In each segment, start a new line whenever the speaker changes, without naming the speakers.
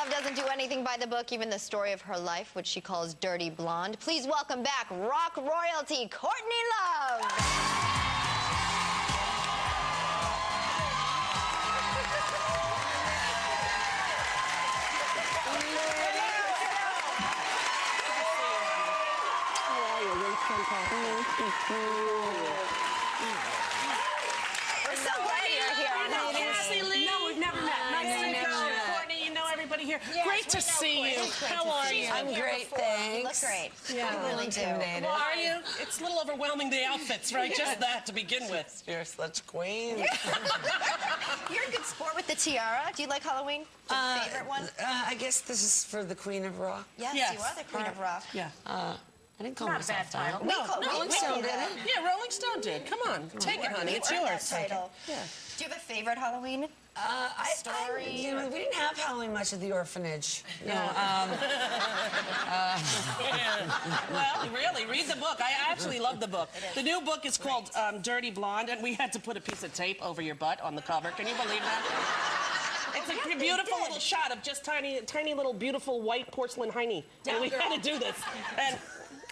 Love doesn't do anything by the book, even the story of her life, which she calls Dirty Blonde. Please welcome back rock royalty, Courtney Love. We're so glad you're here.
No, we've never met. Nice to meet you. Courtney, you know everybody here.
Yes,
great to see you. How are you?
I'm great, thanks. You look great.
Yeah,
you really do.
Well, are you? It's a little overwhelming, the outfits, right? Just that to begin with.
You're such queen.
You're a good sport with the tiara. Do you like Halloween? Do you have a favorite one?
I guess this is for the Queen of Rock.
Yes, you are the Queen of Rock.
Yeah.
I didn't call myself that.
No,
Rolling Stone did it.
Yeah, Rolling Stone did. Come on, take it, honey. It's yours.
Title.
Yeah.
Do you have a favorite Halloween story?
You know, we didn't have Halloween much at the orphanage. No.
Well, really, read the book. I actually love the book. The new book is called Dirty Blonde, and we had to put a piece of tape over your butt on the cover. Can you believe that? It's a beautiful little shot of just tiny little beautiful white porcelain hiney. And we had to do this. And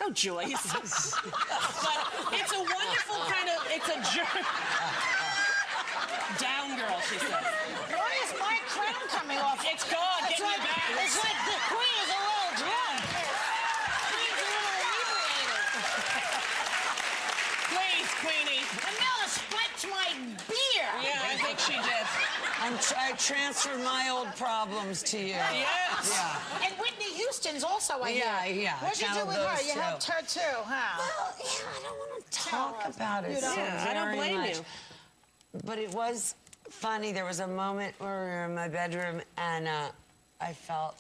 oh, Joyce. But it's a wonderful kind of, it's a down girl, she says.
Why is my crown coming off?
It's gone. Get me back.
It's like the queen is a little drunk. Queen's a little inebriated.
Please, Queenie.
Camilla spiked my beer.
Yeah, I think she did.
I transferred my old problems to you.
Yes.
Yeah.
And Whitney Houston's also a
Yeah.
What'd you do with her? You helped her too, huh?
Well, yeah, I don't want to talk about it.
Yeah, I don't blame
much.
you.
But it was funny. There was a moment where we were in my bedroom, and I felt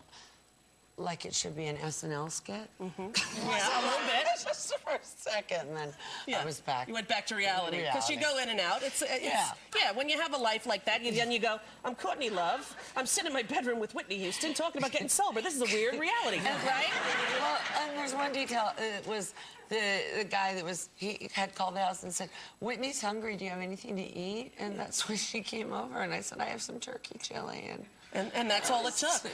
like it should be an SNL skit.
Yeah, a little bit.
Just for a second, and then I was back.
You went back to reality. Because you go in and out. Yeah, when you have a life like that, then you go, I'm Courtney Love. I'm sitting in my bedroom with Whitney Houston talking about getting sober. This is a weird reality, right?
Well, and there's one detail. It was the guy that was, he had called the house and said, Whitney's hungry. Do you have anything to eat? And that's when she came over, and I said, I have some turkey chili.
And that's all it took.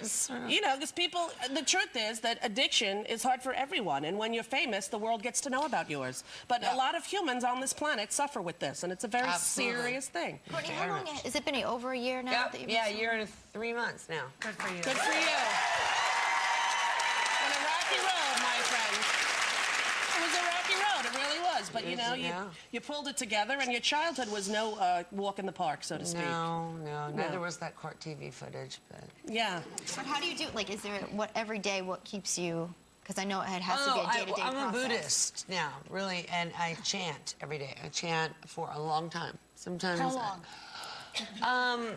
You know, because people, the truth is that addiction is hard for everyone. And when you're famous, the world gets to know about yours. But a lot of humans on this planet suffer with this, and it's a very serious thing.
Courtney, how long has it been? Over a year now?
Yeah, a year and 3 months now.
Good for you. Good for you. On a rocky road, my friend. It was a rocky road. It really was. But, you know, you pulled it together, and your childhood was no walk in the park, so to speak.
No. Neither was that court TV footage, but...
Yeah. But how do you do, like, is there, every day, what keeps you... Because I know it has to be a day-to-day process.
I'm a Buddhist now, really, and I chant every day. I chant for a long time. Sometimes...
How long?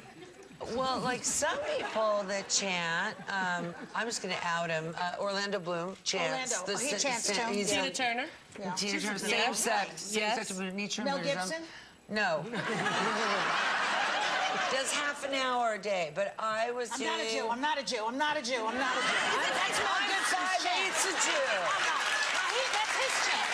Well, like some people that chant, I'm just going to out him. Orlando Bloom chants.
Orlando. He chants too.
Tina Turner.
Yeah. Tina Turner. Same sex.
Mel Gibson?
No. Does half an hour a day, but I was doing...
I'm not a Jew. That's Mel Gibson's chant.
He's a Jew.
That's his chant.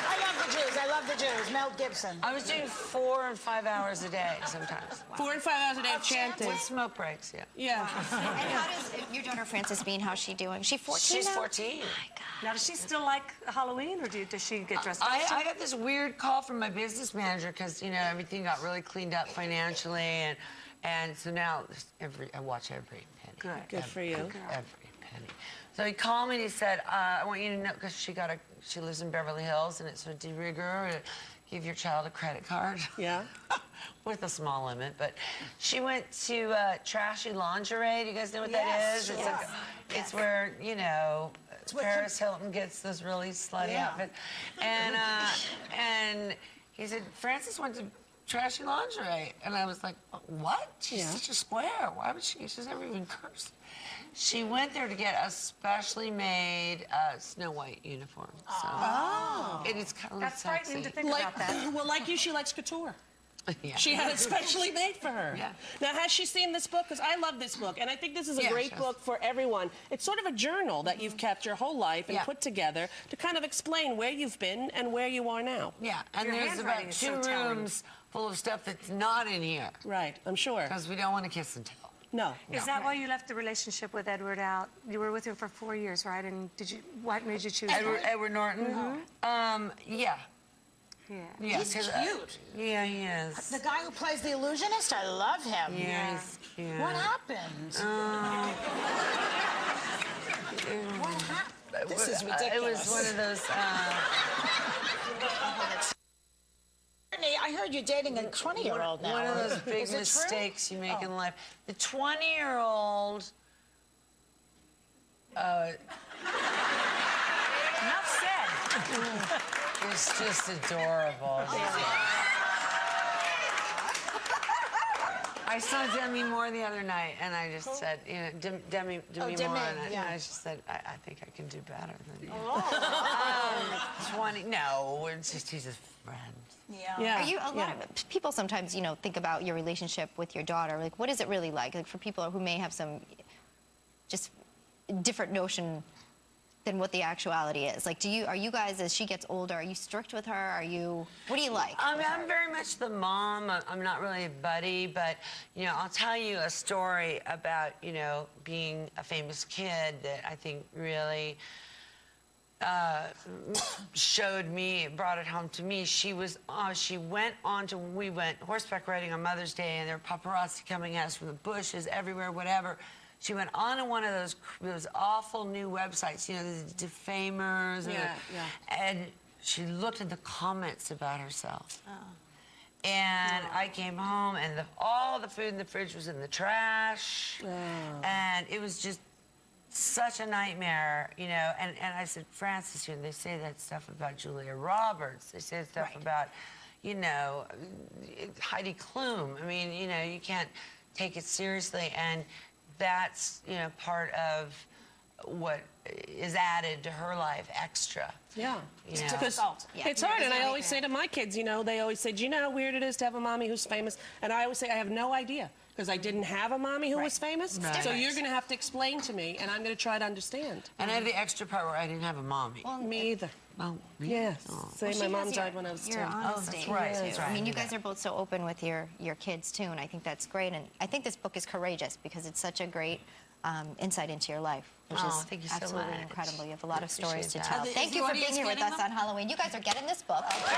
I'm not a Jew. I love the Jews. Mel Gibson.
I was doing 4 and 5 hours a day sometimes.
4 and 5 hours a day of chanting.
With smoke breaks, yeah.
Yeah.
And how does your daughter Frances Bean, how's she doing? She 14
She's
now?
14.
Oh, my God.
Now, does she still like Halloween, or does she get dressed up?
I got this weird call from my business manager because, you know, everything got really cleaned up financially, and so now I watch every penny.
Good for you.
Every penny. So he called me and he said, I want you to know, because she lives in Beverly Hills, and it's a de rigueur to give your child a credit card.
Yeah.
With a small limit, but she went to Trashy Lingerie. Do you guys know what that is? It's where, you know, Paris Hilton gets this really slutty outfit. And he said, Frances went to Trashy Lingerie. And I was like, what? She's such a square. Why would she? She's never even cursed. She went there to get a specially made Snow White uniform. So it is kind of
That's
sexy.
frightening to think about that.
Well, like you, she likes couture.
Yeah.
She had it specially made for her.
Yeah.
Now, has she seen this book? Because I love this book, and I think this is a great book for everyone. It's sort of a journal that you've kept your whole life and put together to kind of explain where you've been and where you are now.
Yeah, and
Your
there's about
handwriting is
2
so telling.
rooms full of stuff that's not in here.
Right, I'm sure.
Because we don't want to kiss and tell.
No.
Is that why you left the relationship with Edward out? You were with him for 4 years, right? And did you? What made you choose
Edward Norton? Yeah.
Yeah.
Yeah,
He's cute.
Yeah, he is.
The guy who plays the illusionist, I love him.
Yeah.
What happened? What happened? This is ridiculous.
It was one of those.
Courtney, I heard you're dating a 20-year-old now.
One of those big
Is it true?
mistakes you make in life. The 20-year-old.
Enough said.
It's just adorable. I saw Demi Moore the other night, and I just said, you know, Demi Moore, and I just said, I think I can do better than you. 20? No, it's just he's a friend.
Are you a lot of people sometimes, you know, think about your relationship with your daughter? Like, what is it really like? Like for people who may have some just different notion than what the actuality is. Like, are you guys, as she gets older, are you strict with her? What do you like?
I'm very much the mom. I'm not really a buddy, but, you know, I'll tell you a story about, you know, being a famous kid that I think really showed me, brought it home to me. She went we went horseback riding on Mother's Day, and there were paparazzi coming at us from the bushes, everywhere, whatever. She went on to one of those awful new websites, you know, the defamers. And she looked at the comments about herself. And I came home, and all the food in the fridge was in the trash. And it was just such a nightmare, you know. And I said, Francis, here, they say that stuff about Julia Roberts. They say stuff about, you know, Heidi Klum. I mean, you know, you can't take it seriously. And that's, you know, part of what is added to her life extra.
Yeah.
You know?
It's difficult. It's hard, and I always say to my kids, you know, they always say, do you know how weird it is to have a mommy who's famous? And I always say, I have no idea, because I didn't have a mommy who was famous.
Right.
So you're going to have to explain to me, and I'm going to try to understand.
And I have the extra part where I didn't have a mommy.
Well,
Me either.
Oh, really?
Yes.
Oh.
Say my mom died when I was 10.
Your honesty,
that's right,
too.
that's right.
I mean, you guys are both so open with your kids, too, and I think that's great. And I think this book is courageous because it's such a great insight into your life, which is
thank you so
absolutely
much.
incredible. You have a lot of stories to
Appreciate
tell.
that.
Thank you for being here with us on Halloween. You guys are getting this book.
Okay.